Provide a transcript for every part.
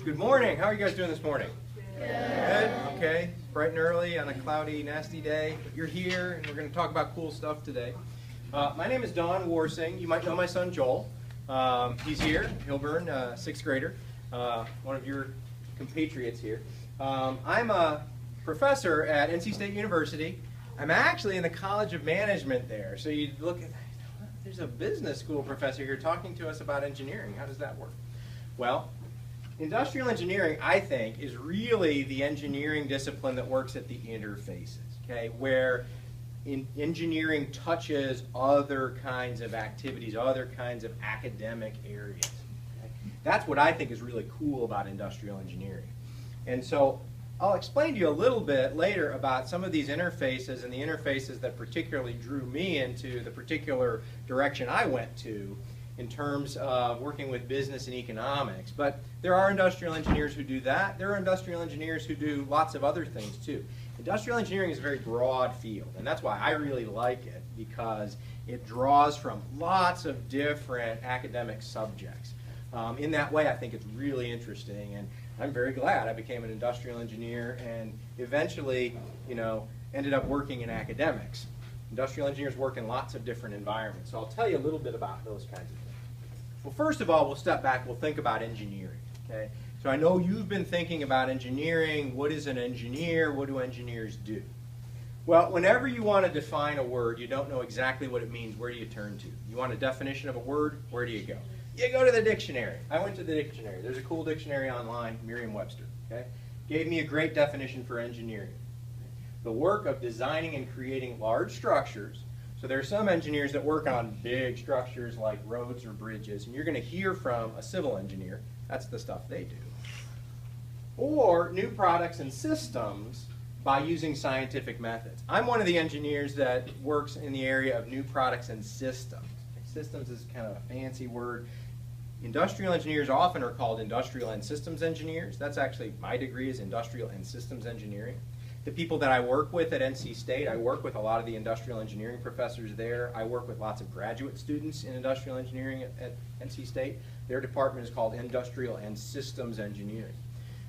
Good morning. How are you guys doing this morning? Good. Okay. Bright and early on a cloudy, nasty day. But you're here, and we're going to talk about cool stuff today. My name is Don Warsing. You might know my son Joel. He's here, Hilburn, 6th grader, one of your compatriots here. I'm a professor at NC State University. I'm actually in the College of Management there. So you look at, there's a business school professor here talking to us about engineering. How does that work? Well, industrial engineering, I think, is really the engineering discipline that works at the interfaces, okay, where engineering touches other kinds of activities, other kinds of academic areas. Okay? That's what I think is really cool about industrial engineering. And so I'll explain to you a little bit later about some of these interfaces and the interfaces that particularly drew me into the particular direction I went to in terms of working with business and economics. But there are industrial engineers who do that. There are industrial engineers who do lots of other things too. Industrial engineering is a very broad field, and that's why I really like it, because it draws from lots of different academic subjects. In that way, I think it's really interesting, and I'm very glad I became an industrial engineer and eventually, ended up working in academics. Industrial engineers work in lots of different environments, so I'll tell you a little bit about those kinds of things. Well, first of all, we'll step back, we'll think about engineering, okay? So I know you've been thinking about engineering. What is an engineer? What do engineers do? Well, whenever you want to define a word, you don't know exactly what it means, where do you turn to? You want a definition of a word, where do you go? You go to the dictionary. I went to the dictionary. There's a cool dictionary online, Merriam-Webster, okay? Gave me a great definition for engineering. The work of designing and creating large structures. So there are some engineers that work on big structures like roads or bridges, and you're going to hear from a civil engineer. That's the stuff they do. Or new products and systems by using scientific methods. I'm one of the engineers that works in the area of new products and systems. Systems is kind of a fancy word. Industrial engineers often are called industrial and systems engineers. That's actually my degree, is industrial and systems engineering. The people that I work with at NC State, I work with a lot of the industrial engineering professors there. I work with lots of graduate students in industrial engineering at NC State. Their department is called Industrial and Systems Engineering.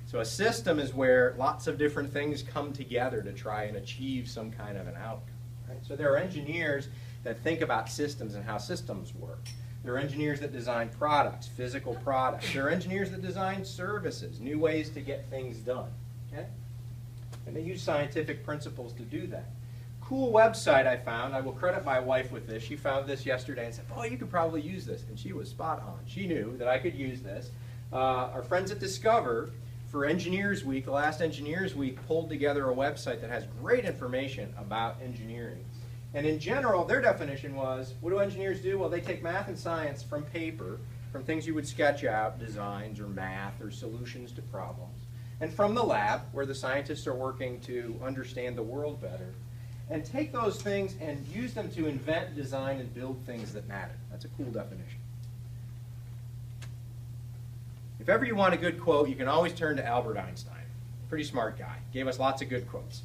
So a system is where lots of different things come together to try and achieve some kind of an outcome. Right? So there are engineers that think about systems and how systems work. There are engineers that design products, physical products. There are engineers that design services, new ways to get things done. Okay? And they use scientific principles to do that. Cool website I found. I will credit my wife with this. She found this yesterday and said, "Boy, you could probably use this." And she was spot on. She knew that I could use this. Our friends at Discover, for Engineers Week, the last Engineers Week, pulled together a website that has great information about engineering. And in general, their definition was, what do engineers do? Well, they take math and science from paper, from things you would sketch out, designs or math or solutions to problems, and from the lab, where the scientists are working to understand the world better, and take those things and use them to invent, design, and build things that matter. That's a cool definition. If ever you want a good quote, you can always turn to Albert Einstein. Pretty smart guy. Gave us lots of good quotes.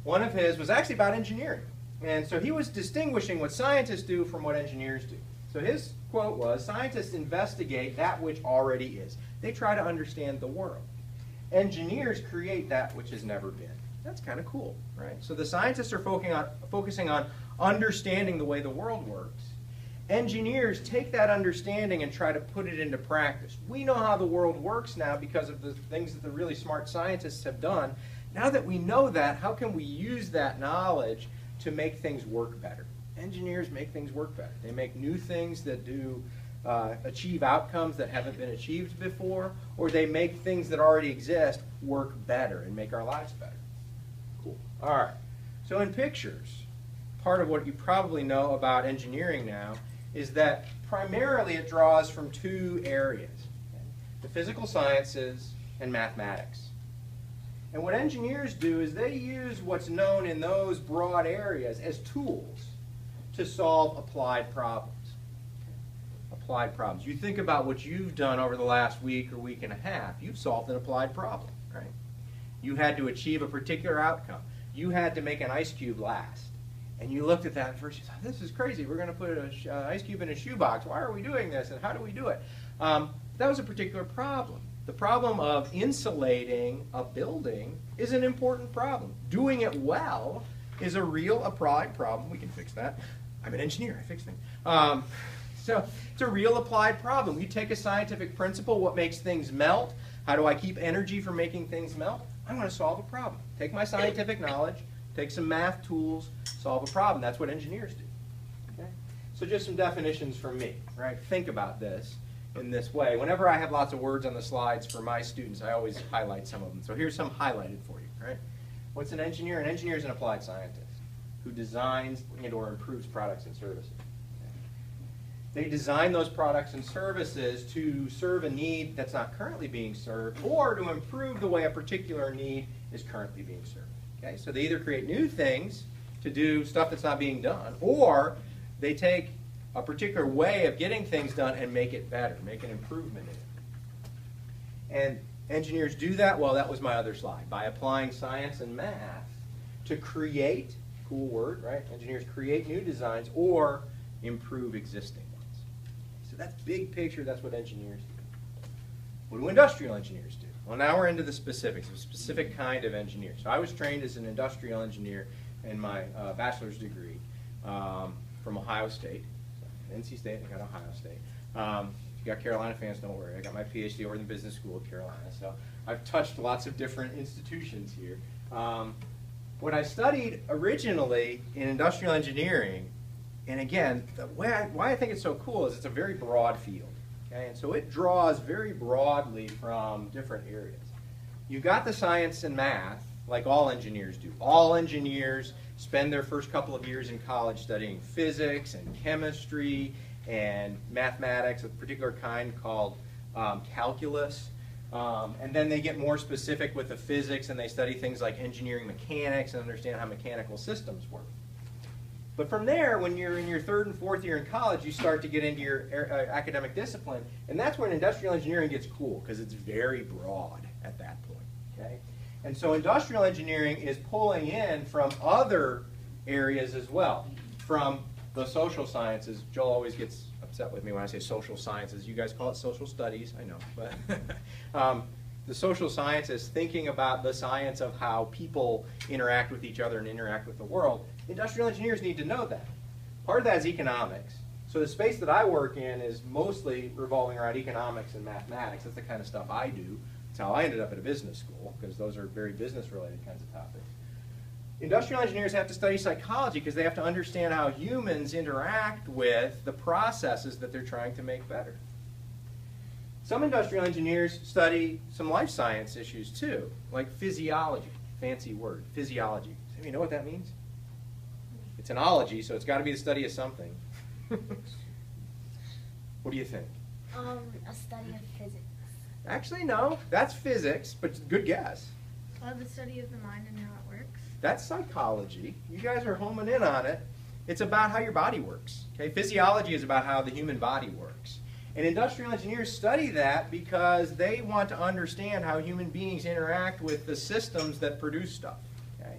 One of his was actually about engineering. And so he was distinguishing what scientists do from what engineers do. So his quote was, "Scientists investigate that which already is. They try to understand the world. Engineers create that which has never been." That's kind of cool, right? So the scientists are focusing on understanding the way the world works. Engineers take that understanding and try to put it into practice. We know how the world works now because of the things that the really smart scientists have done. Now that we know that, how can we use that knowledge to make things work better? Engineers make things work better. They make new things that do achieve outcomes that haven't been achieved before, or they make things that already exist work better and make our lives better. Cool. All right. So in pictures, part of what you probably know about engineering now is that primarily it draws from two areas, okay? The physical sciences and mathematics. And what engineers do is they use what's known in those broad areas as tools to solve applied problems. Applied problems. You think about what you've done over the last week or week and a half. You've solved an applied problem, right? You had to achieve a particular outcome. You had to make an ice cube last. And you looked at that and first you thought, this is crazy. We're going to put an ice cube in a shoebox. Why are we doing this and how do we do it? That was a particular problem. The problem of insulating a building is an important problem. Doing it well is a real applied problem. We can fix that. I'm an engineer, I fix things. So it's a real applied problem. You take a scientific principle, what makes things melt? How do I keep energy from making things melt? I'm going to solve a problem. Take my scientific knowledge, take some math tools, solve a problem. That's what engineers do. Okay? So just some definitions from me, right? Think about this in this way. Whenever I have lots of words on the slides for my students, I always highlight some of them. So here's some highlighted for you, right? What's an engineer? An engineer is an applied scientist who designs and or improves products and services. They design those products and services to serve a need that's not currently being served or to improve the way a particular need is currently being served. Okay? So they either create new things to do stuff that's not being done, or they take a particular way of getting things done and make it better, make an improvement in it. And engineers do that, well, that was my other slide, by applying science and math to create, cool word, right? Engineers create new designs or improve existing ones. So that's big picture, that's what engineers do. What do industrial engineers do? Well, now we're into the specifics, a specific kind of engineer. So I was trained as an industrial engineer in my bachelor's degree from Ohio State. So NC State, I got Ohio State. If you got Carolina fans, don't worry. I got my PhD over in the business school at Carolina. So I've touched lots of different institutions here. What I studied originally in industrial engineering, and again, why I think it's so cool is it's a very broad field. Okay? And so it draws very broadly from different areas. You've got the science and math, like all engineers do. All engineers spend their first couple of years in college studying physics and chemistry and mathematics of a particular kind called calculus. And then they get more specific with the physics and they study things like engineering mechanics and understand how mechanical systems work. But from there, when you're in your third and fourth year in college, you start to get into your academic discipline. And that's when industrial engineering gets cool, because it's very broad at that point. Okay? And so industrial engineering is pulling in from other areas as well, from the social sciences. Joel always gets upset with me when I say social sciences. You guys call it social studies, I know. But the social sciences, thinking about the science of how people interact with each other and interact with the world, industrial engineers need to know that. Part of that is economics. So the space that I work in is mostly revolving around economics and mathematics. That's the kind of stuff I do. That's how I ended up at a business school, because those are very business-related kinds of topics. Industrial engineers have to study psychology because they have to understand how humans interact with the processes that they're trying to make better. Some industrial engineers study some life science issues too, like physiology. Fancy word, physiology. Does anybody know what that means? It's an ology, so it's got to be the study of something. What do you think? A study of physics. Actually, no. That's physics, but good guess. The study of the mind and how it works. That's psychology. You guys are homing in on it. It's about how your body works. Okay? Physiology is about how the human body works. And industrial engineers study that because they want to understand how human beings interact with the systems that produce stuff. Okay?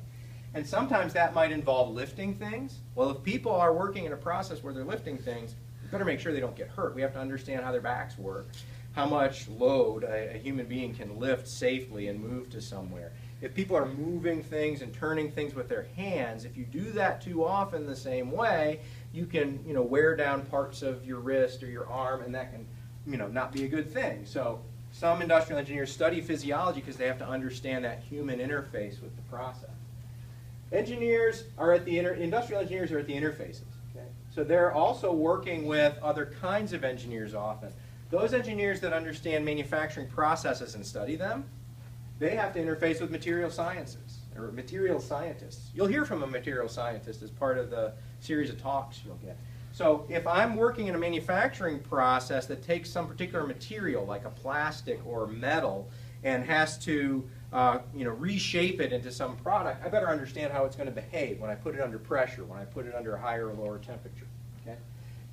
And sometimes that might involve lifting things. Well, if people are working in a process where they're lifting things, we better make sure they don't get hurt. We have to understand how their backs work, how much load a human being can lift safely and move to somewhere. If people are moving things and turning things with their hands, if you do that too often the same way, you can, wear down parts of your wrist or your arm, and that can, not be a good thing. So some industrial engineers study physiology because they have to understand that human interface with the process. Industrial engineers are at the interfaces. Okay? So they're also working with other kinds of engineers often. Those engineers that understand manufacturing processes and study them, they have to interface with material sciences, or material scientists. You'll hear from a material scientist as part of the series of talks you'll get. So if I'm working in a manufacturing process that takes some particular material, like a plastic or metal, and has to reshape it into some product, I better understand how it's going to behave when I put it under pressure, when I put it under a higher or lower temperature. Okay?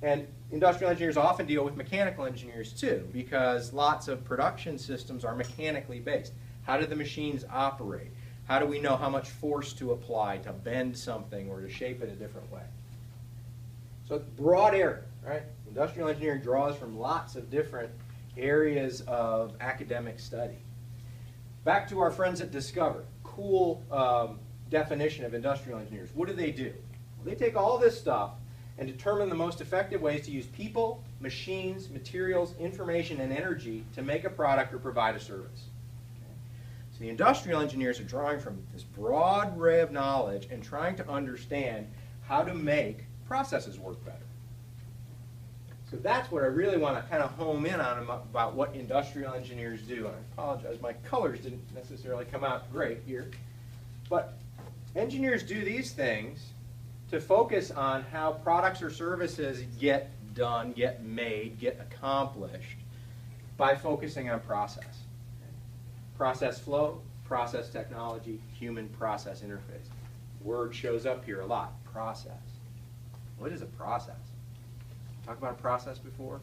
And industrial engineers often deal with mechanical engineers too, because lots of production systems are mechanically based. How do the machines operate? How do we know how much force to apply to bend something or to shape it a different way? So broad area, right? Industrial engineering draws from lots of different areas of academic study. Back to our friends at Discover. Cool definition of industrial engineers. What do? Well, they take all this stuff and determine the most effective ways to use people, machines, materials, information, and energy to make a product or provide a service. So the industrial engineers are drawing from this broad array of knowledge and trying to understand how to make processes work better. So that's what I really want to kind of home in on about what industrial engineers do. And I apologize, my colors didn't necessarily come out great here. But engineers do these things to focus on how products or services get done, get made, get accomplished by focusing on process. Process flow, process technology, human-process interface. Word shows up here a lot, process. What is a process? Talk about a process before?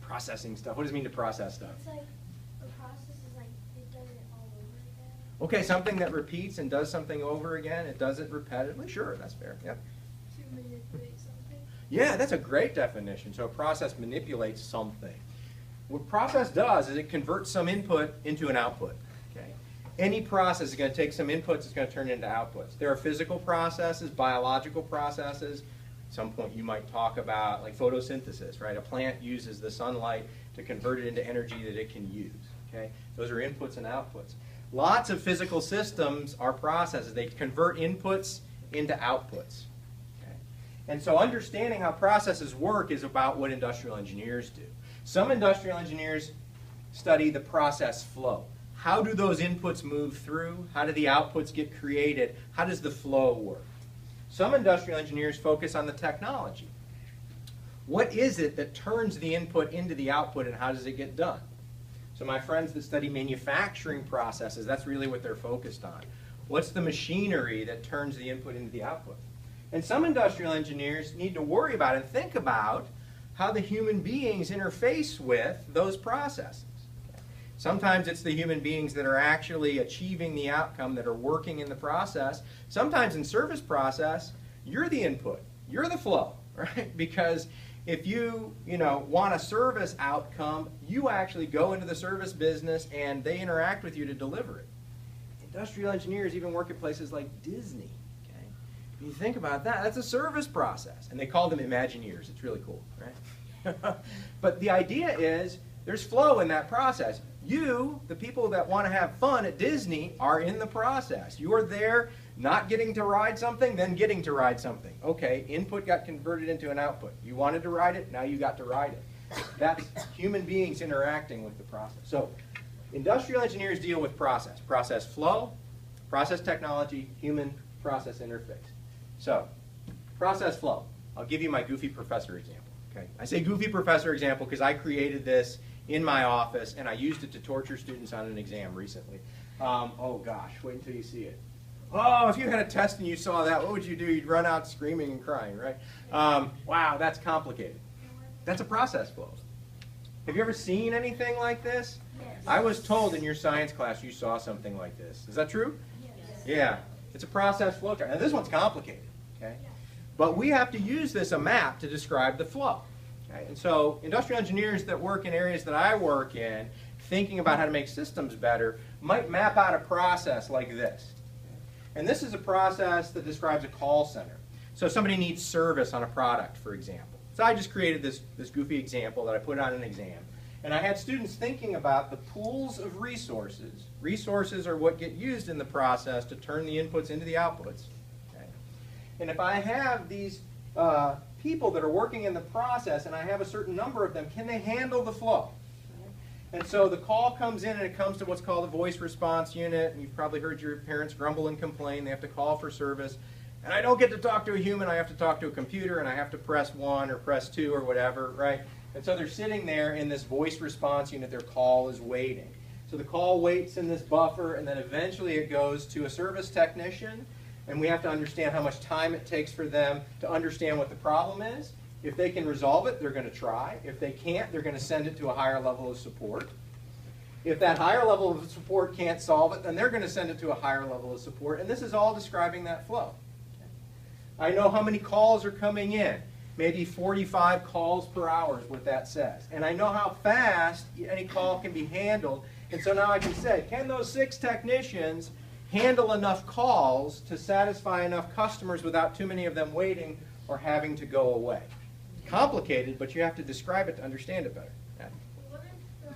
Processing stuff. What does it mean to process stuff? It's like, a process is like, it does it all over again. Okay, something that repeats and does something over again. It does it repetitively. Sure, that's fair. Yep. To manipulate something. Yeah, that's a great definition. So a process manipulates something. What process does is it converts some input into an output. Okay? Any process is going to take some inputs, it's going to turn it into outputs. There are physical processes, biological processes. At some point you might talk about like photosynthesis, right? A plant uses the sunlight to convert it into energy that it can use. Okay? Those are inputs and outputs. Lots of physical systems are processes. They convert inputs into outputs. Okay? And so understanding how processes work is about what industrial engineers do. Some industrial engineers study the process flow. How do those inputs move through? How do the outputs get created? How does the flow work? Some industrial engineers focus on the technology. What is it that turns the input into the output, and how does it get done? So my friends that study manufacturing processes, that's really what they're focused on. What's the machinery that turns the input into the output? And some industrial engineers need to worry about and think about how the human beings interface with those processes. Sometimes it's the human beings that are actually achieving the outcome, that are working in the process. Sometimes in service process, you're the input, you're the flow, right? Because if you want a service outcome, you actually go into the service business and they interact with you to deliver it. Industrial engineers even work at places like Disney. Okay? If you think about that, that's a service process. And they call them Imagineers. It's really cool, right? But the idea is there's flow in that process. You, the people that want to have fun at Disney, are in the process. You are there not getting to ride something, then getting to ride something. Okay, input got converted into an output. You wanted to ride it, now you got to ride it. That's human beings interacting with the process. So industrial engineers deal with process. Process flow, process technology, human process interface. So process flow. I'll give you my goofy professor example. Okay? I say goofy professor example because I created this in my office, and I used it to torture students on an exam recently. Oh gosh, wait until you see it. Oh, if you had a test and you saw that, what would you do? You'd run out screaming and crying, right? Wow, that's complicated. That's a process flow. Have you ever seen anything like this? Yes. I was told in your science class you saw something like this. Is that true? Yes. Yeah. It's a process flow chart. Now this one's complicated, okay? But we have to use this, a map, to describe the flow. Okay? And so industrial engineers that work in areas that I work in, thinking about how to make systems better, might map out a process like this. And this is a process that describes a call center. So somebody needs service on a product, for example. So I just created this goofy example that I put on an exam. And I had students thinking about the pools of resources. Resources are what get used in the process to turn the inputs into the outputs. Okay? And if I have these people that are working in the process and I have a certain number of them, can they handle the flow? And so the call comes in and it comes to what's called a voice response unit. And you've probably heard your parents grumble and complain. They have to call for service. And I don't get to talk to a human. I have to talk to a computer, and I have to press 1 or press 2 or whatever, right? And so they're sitting there in this voice response unit. Their call is waiting. So the call waits in this buffer, and then eventually it goes to a service technician. And we have to understand how much time it takes for them to understand what the problem is. If they can resolve it, they're going to try. If they can't, they're going to send it to a higher level of support. If that higher level of support can't solve it, then they're going to send it to a higher level of support. And this is all describing that flow. I know how many calls are coming in. Maybe 45 calls per hour is what that says. And I know how fast any call can be handled. And so now I can say, can those 6 technicians handle enough calls to satisfy enough customers without too many of them waiting or having to go away? Complicated, but you have to describe it to understand it better. Yeah. What if the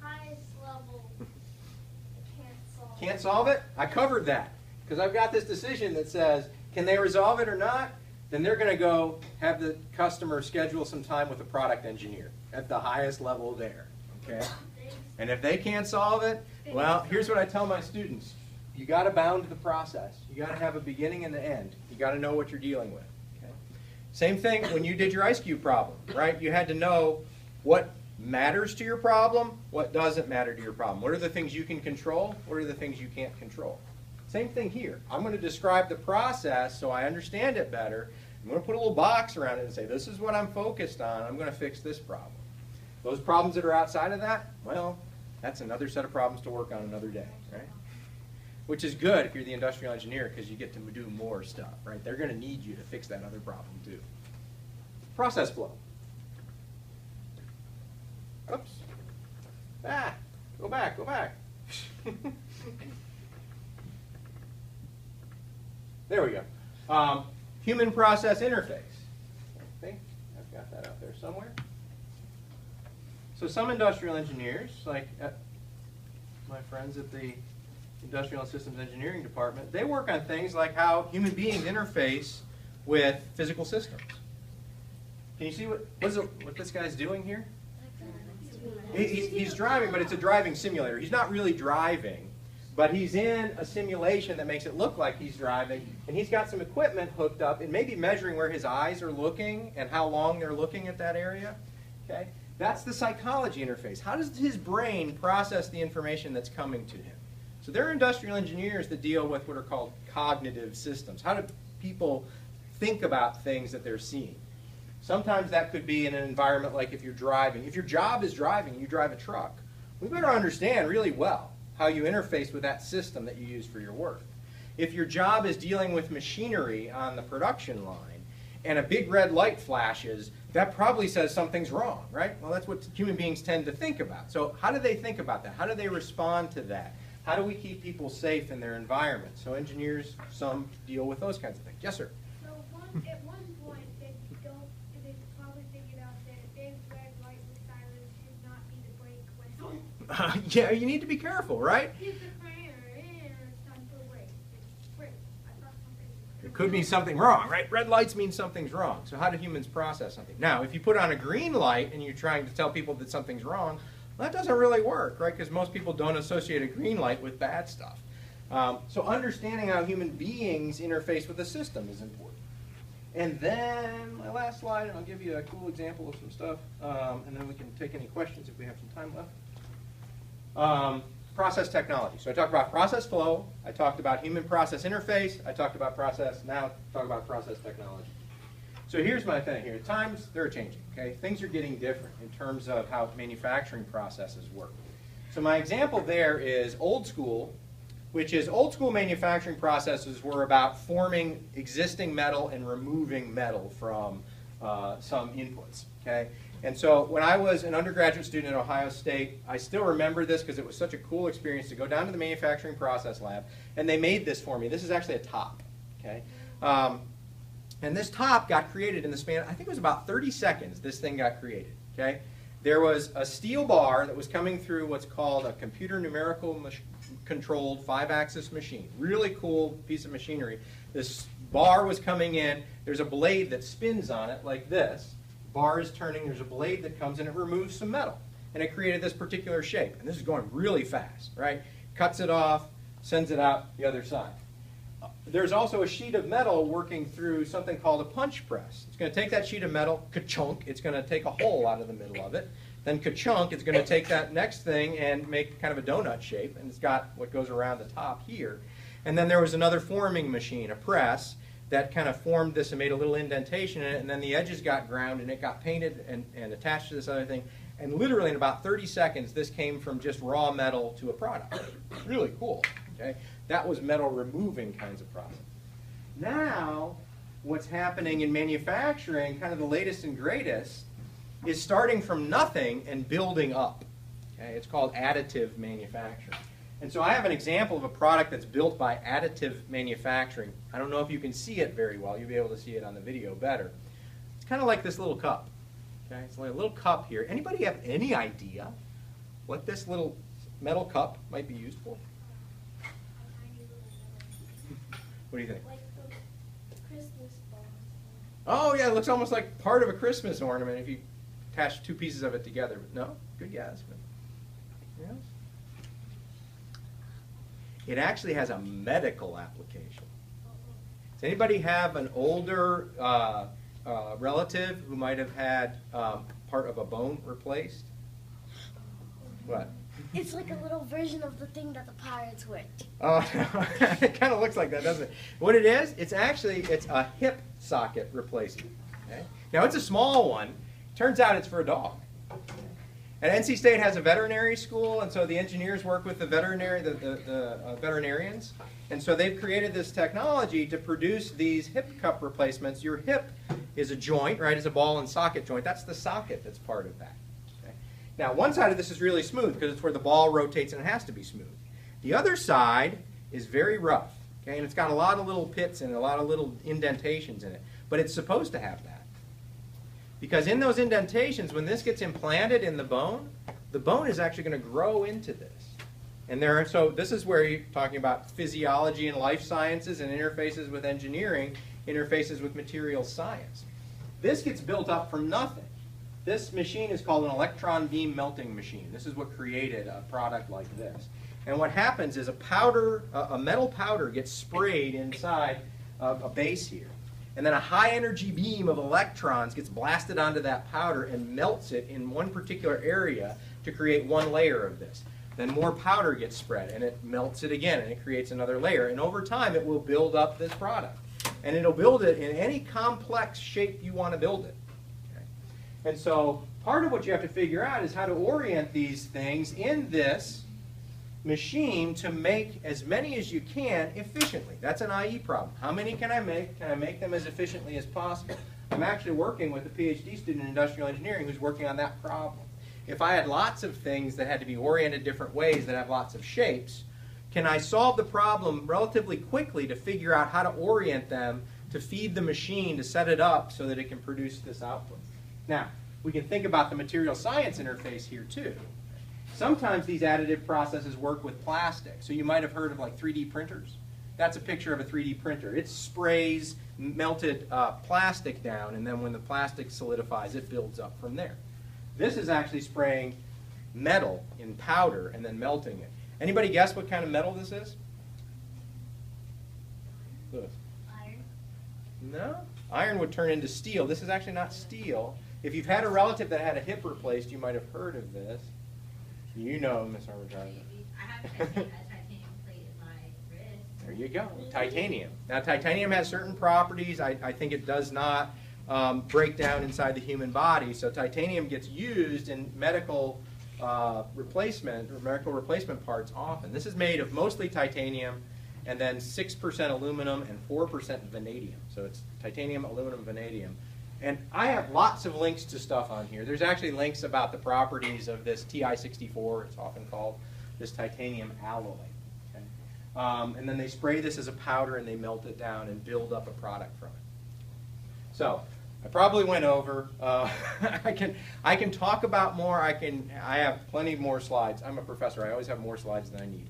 highest level can't solve Can't solve it? I covered that. Because I've got this decision that says, can they resolve it or not? Then they're going to go have the customer schedule some time with a product engineer at the highest level there. Okay? And if they can't solve it, well, here's what I tell my students. You got to bound the process. You got to have a beginning and an end. You got to know what you're dealing with. Okay? Same thing when you did your ice cube problem, right? You had to know what matters to your problem, what doesn't matter to your problem. What are the things you can control? What are the things you can't control? Same thing here. I'm going to describe the process so I understand it better. I'm going to put a little box around it and say, this is what I'm focused on. I'm going to fix this problem. Those problems that are outside of that, well, that's another set of problems to work on another day, right? Which is good if you're the industrial engineer because you get to do more stuff, right? They're going to need you to fix that other problem too. Process flow. Oops. Ah, go back, go back. There we go. Human process interface. I think I've got that out there somewhere. So some industrial engineers, like my friends at the Industrial and Systems Engineering Department, they work on things like how human beings interface with physical systems. Can you see what this guy's doing here? He's driving, but it's a driving simulator. He's not really driving, but he's in a simulation that makes it look like he's driving, and he's got some equipment hooked up and maybe measuring where his eyes are looking and how long they're looking at that area. Okay? That's the psychology interface. How does his brain process the information that's coming to him? So there are industrial engineers that deal with what are called cognitive systems. How do people think about things that they're seeing? Sometimes that could be in an environment like if you're driving. If your job is driving, you drive a truck, we better understand really well how you interface with that system that you use for your work. If your job is dealing with machinery on the production line and a big red light flashes, that probably says something's wrong, right? Well, that's what human beings tend to think about. So how do they think about that? How do they respond to that? How do we keep people safe in their environment? So engineers, some deal with those kinds of things. Yes, sir? So at one point, they probably figured out that a big red light with sirens should not be the brake whistle. Yeah, you need to be careful, right? It's a prayer, it's time for a break. It's break. I thought something. It could mean something wrong, right? Red lights mean something's wrong. So how do humans process something? Now, if you put on a green light and you're trying to tell people that something's wrong, well, that doesn't really work, right? Because most people don't associate a green light with bad stuff. So understanding how human beings interface with the system is important. And then my last slide, and I'll give you a cool example of some stuff, and then we can take any questions if we have some time left. Process technology. So I talked about process flow, I talked about human process interface, I talked about process, now talk about process technology. So here's my thing here. Times, they're changing, okay? Things are getting different in terms of how manufacturing processes work. So my example there is old school, which is old school manufacturing processes were about forming existing metal and removing metal from some inputs, okay? And so when I was an undergraduate student at Ohio State, I still remember this because it was such a cool experience to go down to the manufacturing process lab, and they made this for me. This is actually a top, okay? And this top got created in the span, I think it was about 30 seconds this thing got created, okay? There was a steel bar that was coming through what's called a computer numerical controlled 5-axis machine. Really cool piece of machinery. This bar was coming in. There's a blade that spins on it like this. Bar is turning. There's a blade that comes in. It removes some metal. And it created this particular shape. And this is going really fast, right? Cuts it off, sends it out the other side. There's also a sheet of metal working through something called a punch press. It's going to take that sheet of metal, ka-chunk, it's going to take a hole out of the middle of it. Then ka-chunk, it's going to take that next thing and make kind of a donut shape, and it's got what goes around the top here. And then there was another forming machine, a press, that kind of formed this and made a little indentation in it, and then the edges got ground and it got painted and attached to this other thing. And literally in about 30 seconds, this came from just raw metal to a product. Really cool, okay? That was metal removing kinds of process. Now, what's happening in manufacturing, kind of the latest and greatest, is starting from nothing and building up. Okay? It's called additive manufacturing. And so I have an example of a product that's built by additive manufacturing. I don't know if you can see it very well. You'll be able to see it on the video better. It's kind of like this little cup. Okay? It's like a little cup here. Anybody have any idea what this little metal cup might be used for? What do you think? Like those Christmas balls. Oh yeah, it looks almost like part of a Christmas ornament if you attach two pieces of it together. But no, good guess. But, yeah. It actually has a medical application. Does anybody have an older relative who might have had part of a bone replaced? What? It's like a little version of the thing that the pirates wear. Oh, it kind of looks like that, doesn't it? What it is, it's a hip socket replacement. Okay? Now, it's a small one. Turns out it's for a dog. And NC State has a veterinary school, and so the engineers work with the veterinarians. And so they've created this technology to produce these hip cup replacements. Your hip is a joint, right? It's a ball and socket joint. That's the socket that's part of that. Now, one side of this is really smooth because it's where the ball rotates and it has to be smooth. The other side is very rough, okay, and it's got a lot of little pits and a lot of little indentations in it. But it's supposed to have that. Because in those indentations, when this gets implanted in the bone is actually going to grow into this. And so this is where you're talking about physiology and life sciences and interfaces with engineering, interfaces with material science. This gets built up from nothing. This machine is called an electron beam melting machine. This is what created a product like this. And what happens is a metal powder gets sprayed inside a base here. And then a high energy beam of electrons gets blasted onto that powder and melts it in one particular area to create one layer of this. Then more powder gets spread and it melts it again and it creates another layer. And over time it will build up this product. And it'll build it in any complex shape you want to build it. And so part of what you have to figure out is how to orient these things in this machine to make as many as you can efficiently. That's an IE problem. How many can I make? Can I make them as efficiently as possible? I'm actually working with a PhD student in industrial engineering who's working on that problem. If I had lots of things that had to be oriented different ways that have lots of shapes, can I solve the problem relatively quickly to figure out how to orient them to feed the machine to set it up so that it can produce this output? Now, we can think about the material science interface here too. Sometimes these additive processes work with plastic. So you might have heard of like 3D printers. That's a picture of a 3D printer. It sprays melted plastic down, and then when the plastic solidifies, it builds up from there. This is actually spraying metal in powder and then melting it. Anybody guess what kind of metal this is? Lewis? Iron. No. Iron would turn into steel. This is actually not steel. If you've had a relative that had a hip replaced, you might have heard of this. You know, Miss Armitage. I have a titanium plate in my wrist. There you go. Titanium. Now, titanium has certain properties. I think it does not break down inside the human body. So titanium gets used in medical replacement or medical replacement parts often. This is made of mostly titanium and then 6% aluminum and 4% vanadium. So it's titanium, aluminum, vanadium. And I have lots of links to stuff on here. There's actually links about the properties of this TI-64, it's often called, this titanium alloy. Okay? And then they spray this as a powder and they melt it down and build up a product from it. So I probably went over. I can talk about more. I have plenty more slides. I'm a professor. I always have more slides than I need.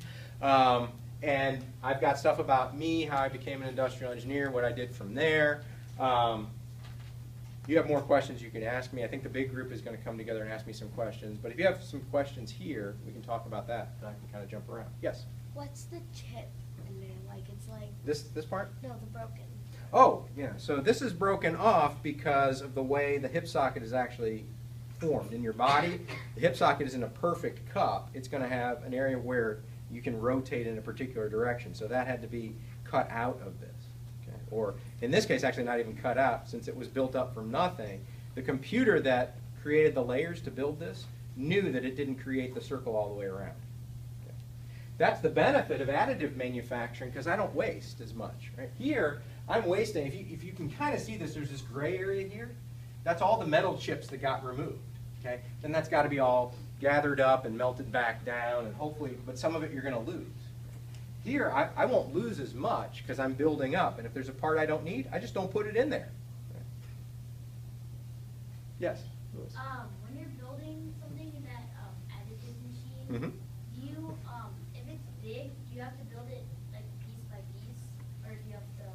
And I've got stuff about me, how I became an industrial engineer, what I did from there. If you have more questions, you can ask me. I think the big group is going to come together and ask me some questions. But if you have some questions here, we can talk about that, and I can kind of jump around. Yes? What's the chip in there? Like it's like This part? no, the broken. Oh, yeah. So this is broken off because of the way the hip socket is actually formed in your body. The hip socket is in a perfect cup. It's going to have an area where you can rotate in a particular direction. So that had to be cut out of this. Okay? Or in this case, actually not even cut out, since it was built up from nothing. The computer that created the layers to build this knew that it didn't create the circle all the way around. Okay? That's the benefit of additive manufacturing, because I don't waste as much. Right? Here, I'm wasting, if you can kind of see this, there's this gray area here. That's all the metal chips that got removed. Okay? Then that's got to be all gathered up and melted back down, and hopefully, but some of it you're going to lose. Here, I won't lose as much because I'm building up, and if there's a part I don't need, I just don't put it in there. Yes? Louis? When you're building something in that additive machine, Mm-hmm. do you, if it's big, do you have to build it like piece by piece, or do you have to?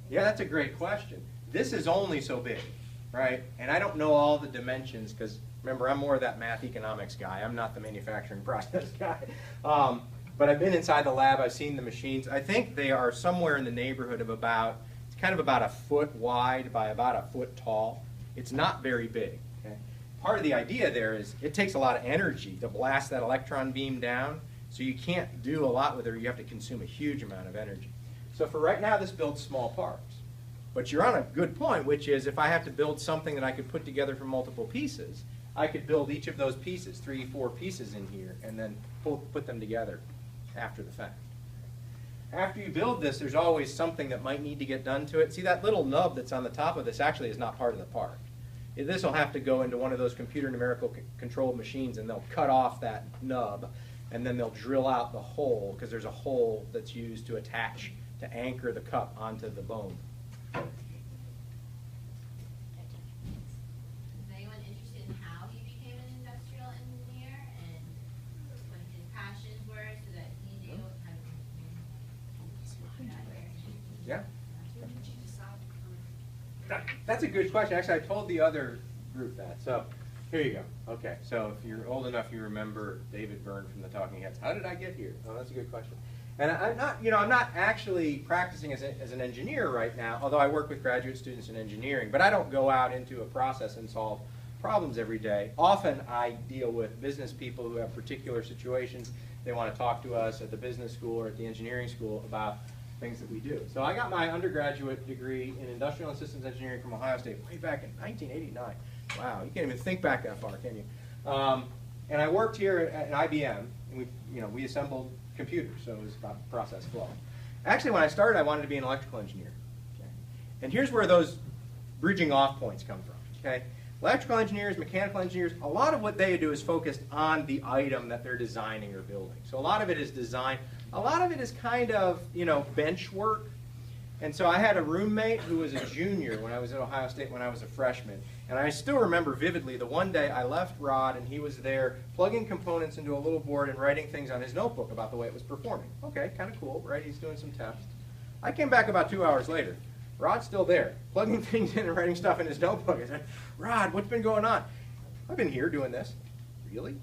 Yeah, that's a great question. This is only so big, right? And I don't know all the dimensions because, remember, I'm more of that math economics guy. I'm not the manufacturing process guy. But I've been inside the lab. I've seen the machines. I think they are somewhere in the neighborhood of about, it's kind of about a foot wide by about a foot tall. It's not very big. Okay? Part of the idea there is it takes a lot of energy to blast that electron beam down, so you can't do a lot with it, or you have to consume a huge amount of energy. So for right now, this builds small parts. But you're on a good point, which is if I have to build something that I could put together from multiple pieces, I could build each of those pieces, 3, 4 pieces in here, and then put them together after the fact. After you build this, there's always something that might need to get done to it. See, that little nub that's on the top of this actually is not part of the part. This will have to go into one of those computer numerical controlled machines, and they'll cut off that nub, and then they'll drill out the hole, because there's a hole that's used to attach, to anchor the cup onto the bone. Is anyone interested in how he became an industrial engineer and what his passions were so that he knew how to Yeah? That's a good question. Actually, I told the other group that. So here you go. Okay, so if you're old enough, you remember David Byrne from the Talking Heads. How did I get here? Oh, that's a good question. And I'm not actually practicing as an engineer right now, although I work with graduate students in engineering, but I don't go out into a process and solve problems every day. Often I deal with business people who have particular situations. They want to talk to us at the business school or at the engineering school about things that we do. So I got my undergraduate degree in industrial and systems engineering from Ohio State way back in 1989. Wow, you can't even think back that far, can you? And I worked here at IBM, and we assembled computers, so it was about process flow. Actually, when I started, I wanted to be an electrical engineer. Okay? And here's where those bridging off points come from. Okay? Electrical engineers, mechanical engineers, a lot of what they do is focused on the item that they're designing or building. So a lot of it is design. A lot of it is kind of, bench work. And so I had a roommate who was a junior when I was at Ohio State when I was a freshman. And I still remember vividly the one day I left Rod and he was there plugging components into a little board and writing things on his notebook about the way it was performing. Okay, kind of cool, right? He's doing some tests. I came back about 2 hours later. Rod's still there, plugging things in and writing stuff in his notebook. I said, Rod, what's been going on? I've been here doing this. Really?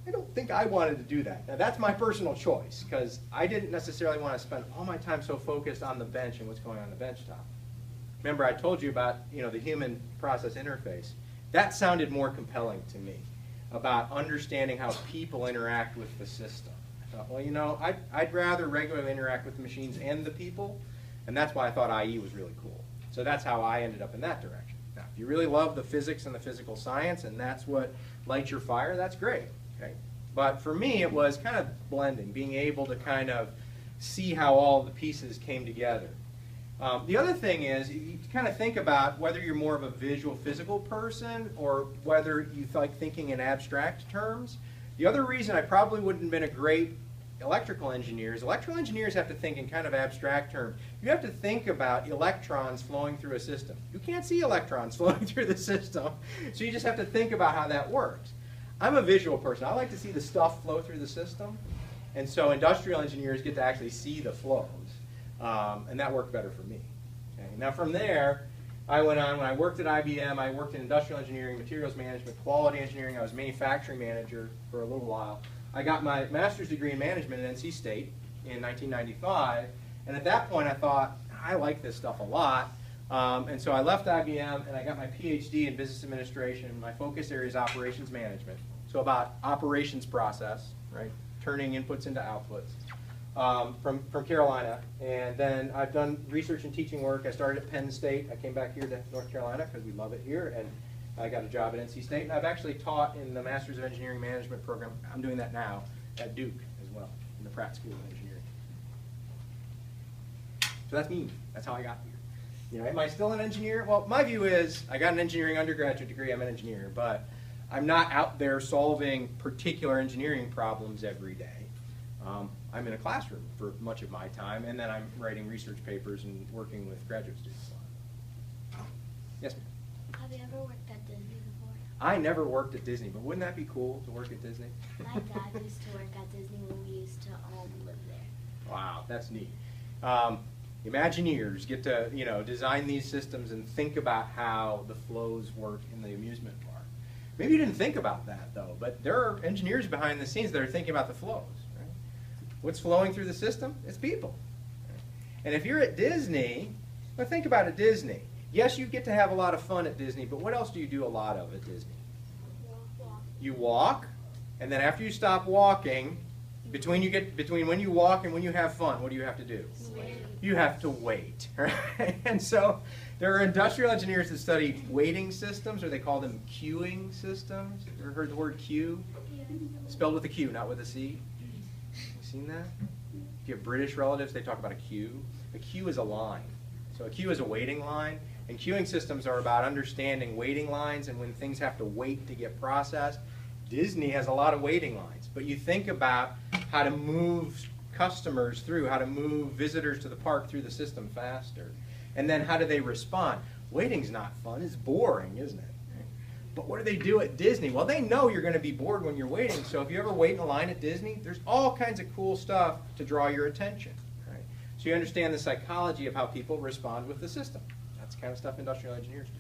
I don't think I wanted to do that. Now that's my personal choice, because I didn't necessarily want to spend all my time so focused on the bench and what's going on the bench top. Remember I told you about the human process interface. That sounded more compelling to me, about understanding how people interact with the system. I thought, well, I'd rather regularly interact with the machines and the people, and that's why I thought IE was really cool. So that's how I ended up in that direction. Now, if you really love the physics and the physical science, and that's what lights your fire, that's great. Okay? But for me, it was kind of blending, being able to kind of see how all the pieces came together. The other thing is, you kind of think about whether you're more of a visual, physical person, or whether you like thinking in abstract terms. The other reason I probably wouldn't have been a great electrical engineer is electrical engineers have to think in kind of abstract terms. You have to think about electrons flowing through a system. You can't see electrons flowing through the system, so you just have to think about how that works. I'm a visual person. I like to see the stuff flow through the system, and so industrial engineers get to actually see the flows, and that worked better for me. Okay? Now from there, I went on. When I worked at IBM, I worked in industrial engineering, materials management, quality engineering. I was manufacturing manager for a little while. I got my master's degree in management at NC State in 1995, and at that point I thought, I like this stuff a lot, and so I left IBM and I got my PhD in business administration. My focus area is operations management, so about operations process, right, turning inputs into outputs, from Carolina. And then I've done research and teaching work. I started at Penn State. I came back here to North Carolina because we love it here, and I got a job at NC State, and I've actually taught in the Masters of Engineering Management program. I'm doing that now at Duke as well, in the Pratt School of Engineering. So that's me. That's how I got here. You know, am I still an engineer? Well, my view is I got an engineering undergraduate degree, I'm an engineer, but I'm not out there solving particular engineering problems every day. I'm in a classroom for much of my time, and then I'm writing research papers and working with graduate students. Yes, ma'am? Have you ever worked at Disney before? I never worked at Disney, but wouldn't that be cool to work at Disney? My dad used to work at Disney when we used to live there. Wow, that's neat. Imagineers get to, you know, design these systems and think about how the flows work in the amusement park. Maybe you didn't think about that though, but there are engineers behind the scenes that are thinking about the flows. Right? What's flowing through the system? It's people. And if you're at Disney, well, think about at Disney. Yes, you get to have a lot of fun at Disney, but what else do you do a lot of at Disney? You walk, and then after you stop walking, between when you walk and when you have fun, what do you have to do? Wait. You have to wait. Right? And so there are industrial engineers that study waiting systems, or they call them queuing systems. Ever heard the word queue? Spelled with a Q, not with a C. You seen that? If you have British relatives, they talk about a queue. A queue is a line. So a queue is a waiting line, and queuing systems are about understanding waiting lines and when things have to wait to get processed. Disney has a lot of waiting lines, but you think about how to move customers through, how to move visitors to the park through the system faster, and then how do they respond? Waiting's not fun, it's boring, isn't it? But what do they do at Disney? Well, they know you're going to be bored when you're waiting, so if you ever wait in a line at Disney, there's all kinds of cool stuff to draw your attention. Right? So you understand the psychology of how people respond with the system. That's the kind of stuff industrial engineers do.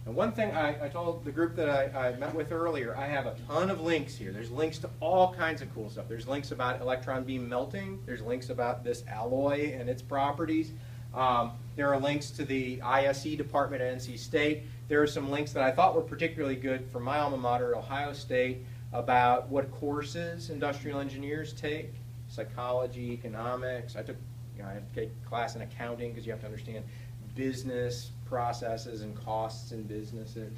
And one thing I told the group that I met with earlier, I have a ton of links here. There's links to all kinds of cool stuff. There's links about electron beam melting. There's links about this alloy and its properties. There are links to the ISE department at NC State. There are some links that I thought were particularly good for my alma mater, Ohio State, about what courses industrial engineers take. Psychology, economics. I had to take a class in accounting because you have to understand business processes and costs in businesses.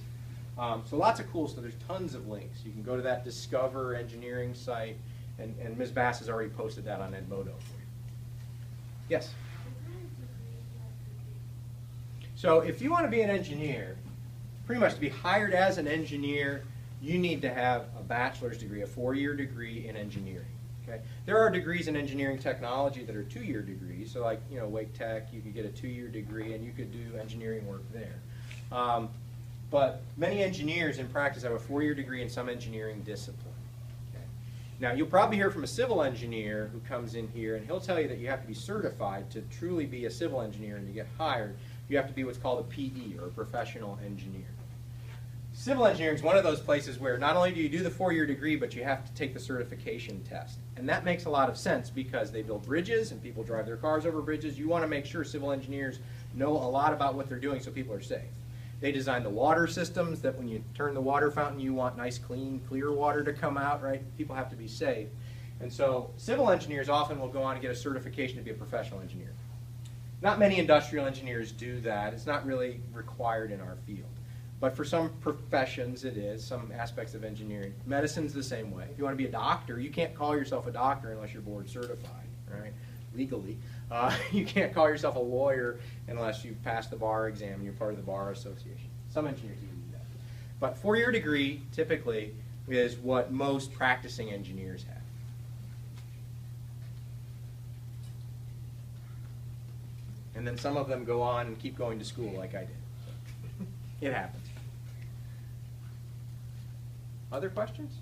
So lots of cool stuff. There's tons of links. You can go to that Discover Engineering site, and Ms. Bass has already posted that on Edmodo for you. Yes? So if you want to be an engineer, pretty much to be hired as an engineer, you need to have a bachelor's degree, a 4-year degree in engineering. Okay? There are degrees in engineering technology that are 2-year degrees. So like, you know, Wake Tech, you could get a 2-year degree and you could do engineering work there. But many engineers in practice have a 4-year degree in some engineering discipline. Okay? Now, you'll probably hear from a civil engineer who comes in here, and he'll tell you that you have to be certified to truly be a civil engineer, and to get hired, you have to be what's called a PE, or a professional engineer. Civil engineering is one of those places where not only do you do the 4-year degree, but you have to take the certification test. And that makes a lot of sense because they build bridges and people drive their cars over bridges. You want to make sure civil engineers know a lot about what they're doing so people are safe. They design the water systems that when you turn the water fountain, you want nice, clean, clear water to come out, right? People have to be safe. And so civil engineers often will go on and get a certification to be a professional engineer. Not many industrial engineers do that. It's not really required in our field. But for some professions it is, some aspects of engineering. Medicine's the same way. If you want to be a doctor, you can't call yourself a doctor unless you're board certified, right? Legally. You can't call yourself a lawyer unless you've passed the bar exam and you're part of the bar association. Some engineers even do that. But 4-year degree typically is what most practicing engineers have. And then some of them go on and keep going to school like I did. So, it happens. Other questions?